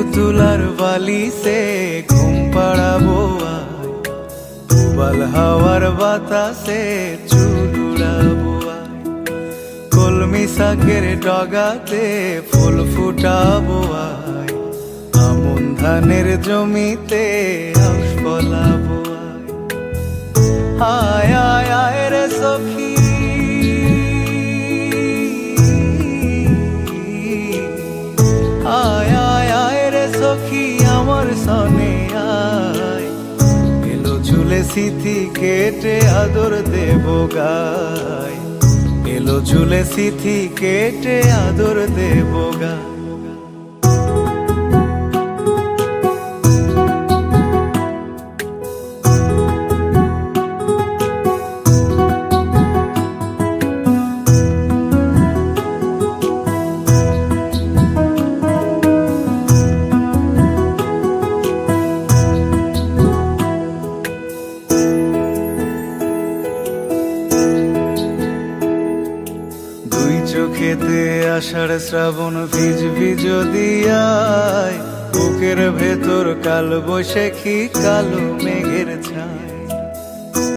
পুতুলার বালিশে ঘুম পাড়াবো আয়, উবাল হাওয়ার বাতাসে চুল উড়াবো আয়, কলমি শাকের ডগাতে ফুল ফুটাবো আয়, আমন ধানের জমিতে আউশ ফলাবো আয়। আয় আয় আয় রে সখী, আয় আয় আয় রে সখী আমার সনে আয়, এলো ঝুলে সিথি কেটে আদর দেব গায়, এলো ঝুলে সিথি কেটে আদর দেব গায়। দুই চোখেতে আষাঢ় শ্রাবণ ভিজবি যদি আয়, বুকের ভেতর কাল বৈশাখী কালো মেঘ